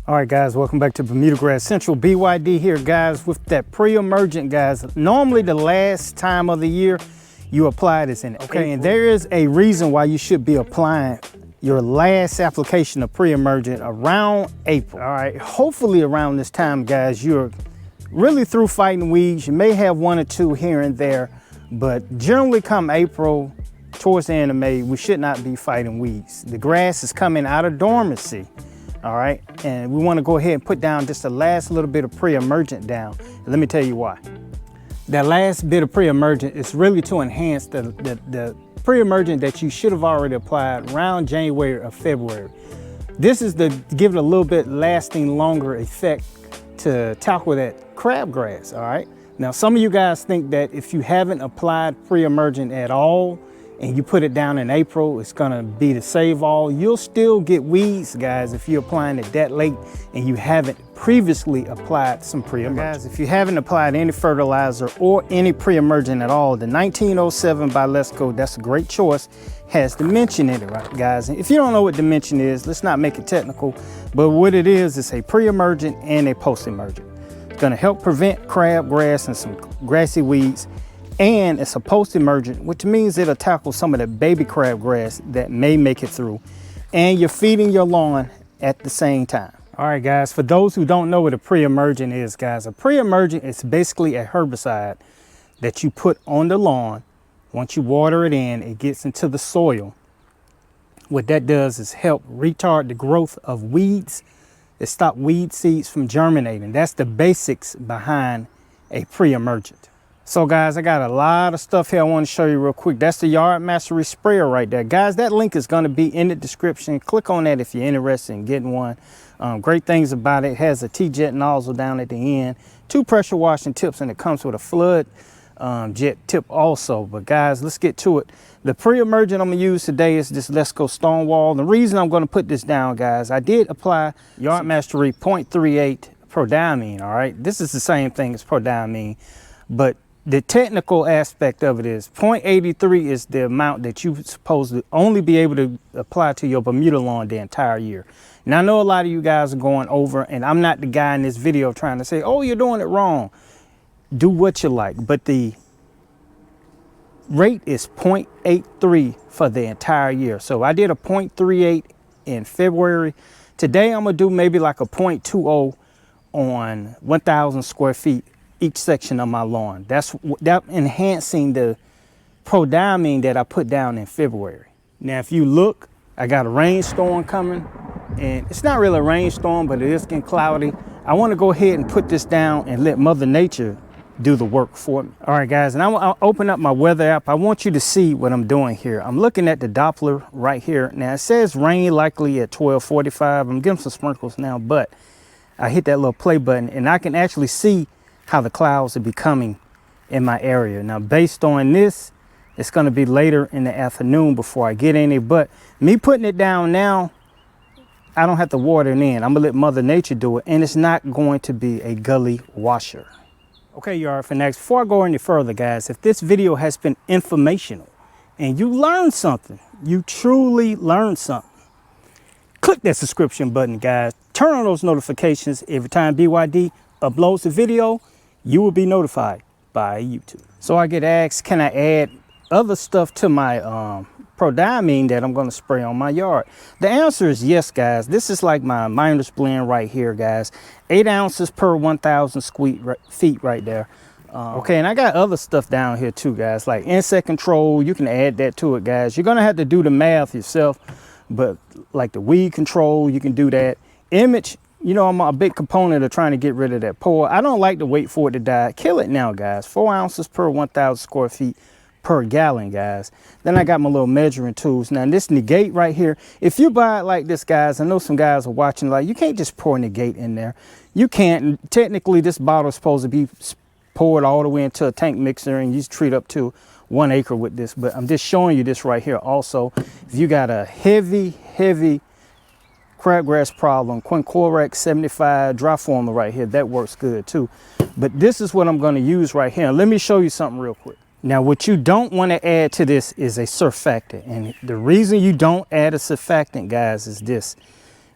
All right, guys, welcome back to Bermuda Grass Central. BYD here, guys, with that pre-emergent, guys. Normally the last time of the year you apply this in April. And there is a reason why you should be applying your last application of pre-emergent around April. All right, hopefully around this time, guys, you're really through fighting weeds. You may have one or two here and there, but generally come April, towards the end of May, we should not be fighting weeds. The grass is coming out of dormancy. All right, and we want to go ahead and put down just the last little bit of pre-emergent down. And let me tell you why. That last bit of pre-emergent is really to enhance the pre-emergent that you should have already applied around January or February. This is to give it a little bit lasting longer effect to tackle that crabgrass, all right? Now, some of you guys think that if you haven't applied pre-emergent at all, and you put it down in April, it's gonna be the save all. You'll still get weeds, guys, if you're applying it that late and you haven't previously applied some pre-emergent. Guys, if you haven't applied any fertilizer or any pre-emergent at all, the 1907 by Let's Go, that's a great choice, has dimension in it, right, guys? And if you don't know what dimension is, let's not make it technical, but what it is a pre-emergent and a post-emergent. It's gonna help prevent crabgrass and some grassy weeds, and it's a post-emergent, which means it'll tackle some of the baby crabgrass that may make it through, and you're feeding your lawn at the same time. All right, guys, for those who don't know what a pre-emergent is, guys, a pre-emergent is basically a herbicide that you put on the lawn. Once you water it in, it gets into the soil. What that does is help retard the growth of weeds. It stops weed seeds from germinating. That's the basics behind a pre-emergent. So guys, I got a lot of stuff here I want to show you real quick. That's the YardMastery sprayer right there. Guys, that link is going to be in the description. Click on that if you're interested in getting one. Great things about it. It has a T-jet nozzle down at the end, 2 pressure washing tips, and it comes with a flood jet tip also. But guys, let's get to it. The pre-emergent I'm going to use today is this Let's Go Stonewall. The reason I'm going to put this down, guys, I did apply YardMastery 0.38 prodiamine, all right? This is the same thing as prodiamine, but the technical aspect of it is 0.83 is the amount that you're supposed to only be able to apply to your Bermuda lawn the entire year. Now, I know a lot of you guys are going over, and I'm not the guy in this video trying to say, oh, you're doing it wrong. Do what you like, but the rate is 0.83 for the entire year. So I did a 0.38 in February. Today, I'm gonna do maybe like a 0.20 on 1,000 square feet each section of my lawn. That's enhancing the prodiamine that I put down in February. Now, if you look, I got a rainstorm coming, and it's not really a rainstorm, but it is getting cloudy. I want to go ahead and put this down and let Mother Nature do the work for me. All right, guys, and I'll open up my weather app. I want you to see what I'm doing here. I'm looking at the Doppler right here. Now, it says rain likely at 12:45. I'm getting some sprinkles now, but I hit that little play button, and I can actually see how the clouds are becoming in my area. Now, based on this, it's going to be later in the afternoon before I get any, but me putting it down now, I don't have to water it in. I'm gonna let Mother Nature do it, and it's not going to be a gully washer. Okay, Yard Fanatics, before I go any further, guys, if this video has been informational and you learned something, you truly learned something, click that subscription button, guys. Turn on those notifications. Every time BYD uploads a video, you will be notified by YouTube. So I get asked, can I add other stuff to my prodiamine that I'm going to spray on my yard? The answer is yes, guys. This is like my miner's blend right here, guys. 8 ounces per 1,000 feet right there. Okay, and I got other stuff down here too, guys, like insect control. You can add that to it, guys. You're going to have to do the math yourself, but like the weed control, you can do that. Image, you know, I'm a big component of trying to get rid of that pour. I don't like to wait for it to die. Kill it now, guys. 4 ounces per 1,000 square feet per gallon, guys. Then I got my little measuring tools. Now, this negate right here, if you buy it like this, guys, I know some guys are watching, like, you can't just pour negate in there. You can't. Technically, this bottle is supposed to be poured all the way into a tank mixer, and you treat up to 1 acre with this. But I'm just showing you this right here. Also, if you got a heavy crabgrass problem, Quinclorac 75 dry formula right here, that works good too. But this is what I'm going to use right here. Let me show you something real quick. Now, what you don't want to add to this is a surfactant. And the reason you don't add a surfactant, guys, is this.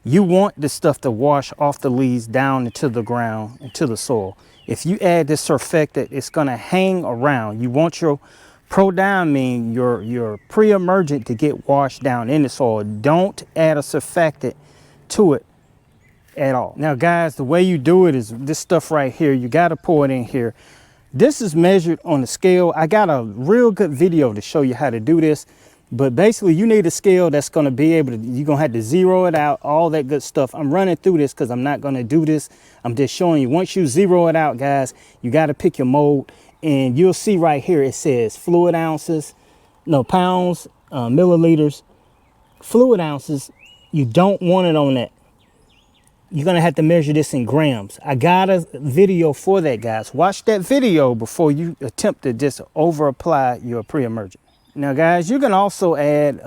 You want this stuff to wash off the leaves down into the ground, into the soil. If you add this surfactant, it's gonna hang around. You want your prodiamine, your pre-emergent to get washed down in the soil. Don't add a surfactant to it at all. Now guys, the way you do it is this stuff right here. You gotta pour it in here. This is measured on the scale. I got a real good video to show you how to do this. But basically you need a scale that's going to be able to, you're going to have to zero it out, all that good stuff. I'm running through this because I'm not going to do this. I'm just showing you. Once you zero it out, guys, you got to pick your mold. And you'll see right here, it says fluid ounces, no, pounds, milliliters, fluid ounces. You don't want it on that. You're going to have to measure this in grams. I got a video for that, guys. Watch that video before you attempt to just over apply your pre-emergent. Now guys, you can also add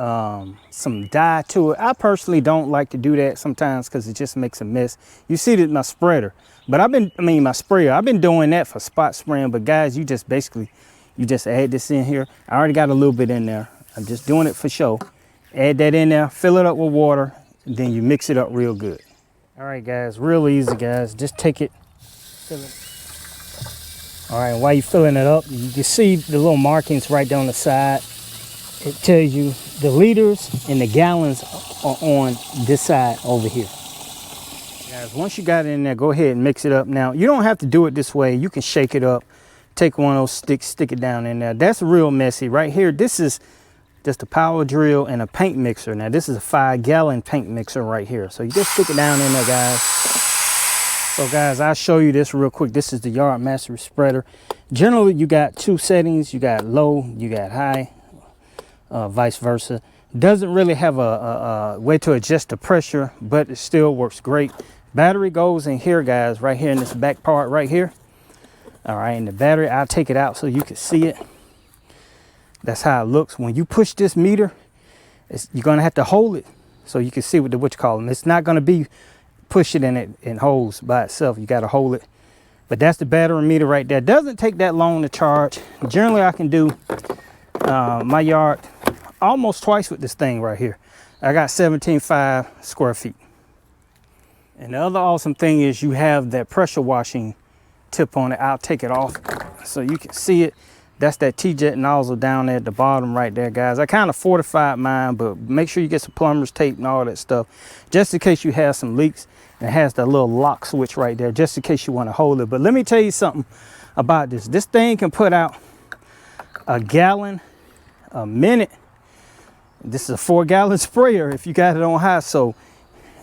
some dye to it. I personally don't like to do that sometimes because it just makes a mess. You see that my spreader, but my sprayer, I've been doing that for spot spraying. But guys, you just add this in here. I already got a little bit in there. I'm just doing it for show. Add that in there, fill it up with water, and then you mix it up real good. All right guys, real easy guys. Just take it, fill it. All right, while you're filling it up, you can see the little markings right down the side. It tells you the liters and the gallons are on this side over here. Guys, once you got it in there, go ahead and mix it up. Now, you don't have to do it this way. You can shake it up, take one of those sticks, stick it down in there. That's real messy. Right here, this is just a power drill and a paint mixer. Now, this is a 5-gallon paint mixer right here. So you just stick it down in there, guys. So guys, I'll show you this real quick. This is the YardMastery spreader. Generally, you got 2 settings. You got low, you got high. Vice versa. Doesn't really have a way to adjust the pressure, but it still works great. Battery goes in here, guys, right here in this back part right here. All right, and the battery, I'll take it out so you can see it. That's how it looks. When you push this meter, you're gonna have to hold it so you can see what you call them. It's not gonna be push it in holes by itself. You gotta hold it. But that's the battery meter right there. Doesn't take that long to charge. Generally, I can do my yard almost twice with this thing right here. I got 17.5 square feet. And the other awesome thing is you have that pressure washing tip on it. I'll take it off so you can see it. That's that T-jet nozzle down there at the bottom right there, guys. I kind of fortified mine, but make sure you get some plumber's tape and all that stuff just in case you have some leaks. And it has that little lock switch right there just in case you want to hold it. But let me tell you something about this. This thing can put out a gallon a minute. This is a 4-gallon sprayer if you got it on high, so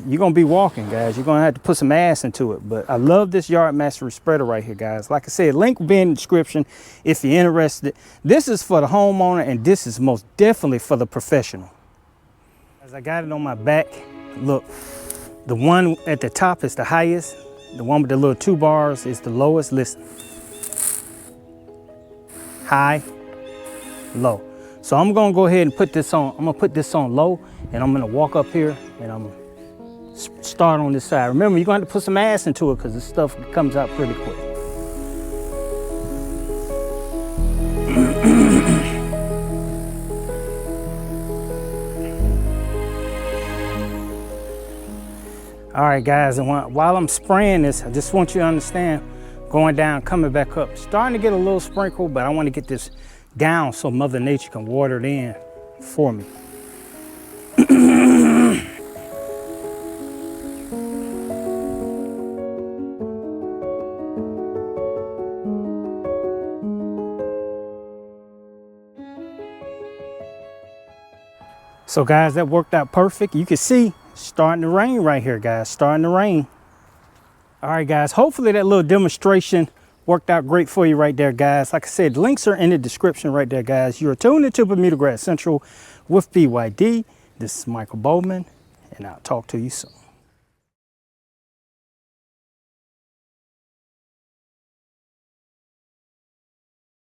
you're gonna be walking, guys. You're gonna have to put some ass into it. But I love this YardMastery spreader right here, guys. Like I said, link will be in the description if you're interested. This is for the homeowner, and this is most definitely for the professional. As I got it on my back, look, the one at the top is the highest. The one with the little 2 bars is the lowest. Listen, high, low. So I'm gonna go ahead and put this on. I'm gonna put this on low, and I'm gonna walk up here and I'm gonna start on this side. Remember, you're gonna have to put some ass into it because this stuff comes out pretty quick. All right, guys, and while I'm spraying this, I just want you to understand, going down, coming back up, starting to get a little sprinkle, but I want to get this down so Mother Nature can water it in for me. So guys, that worked out perfect. You can see starting to rain right here, guys, starting to rain. All right, guys, hopefully that little demonstration worked out great for you right there, guys. Like I said, links are in the description right there, guys. You're tuned into Bermuda Grass Central with BYD. This is Michael Bowman, and I'll talk to you soon.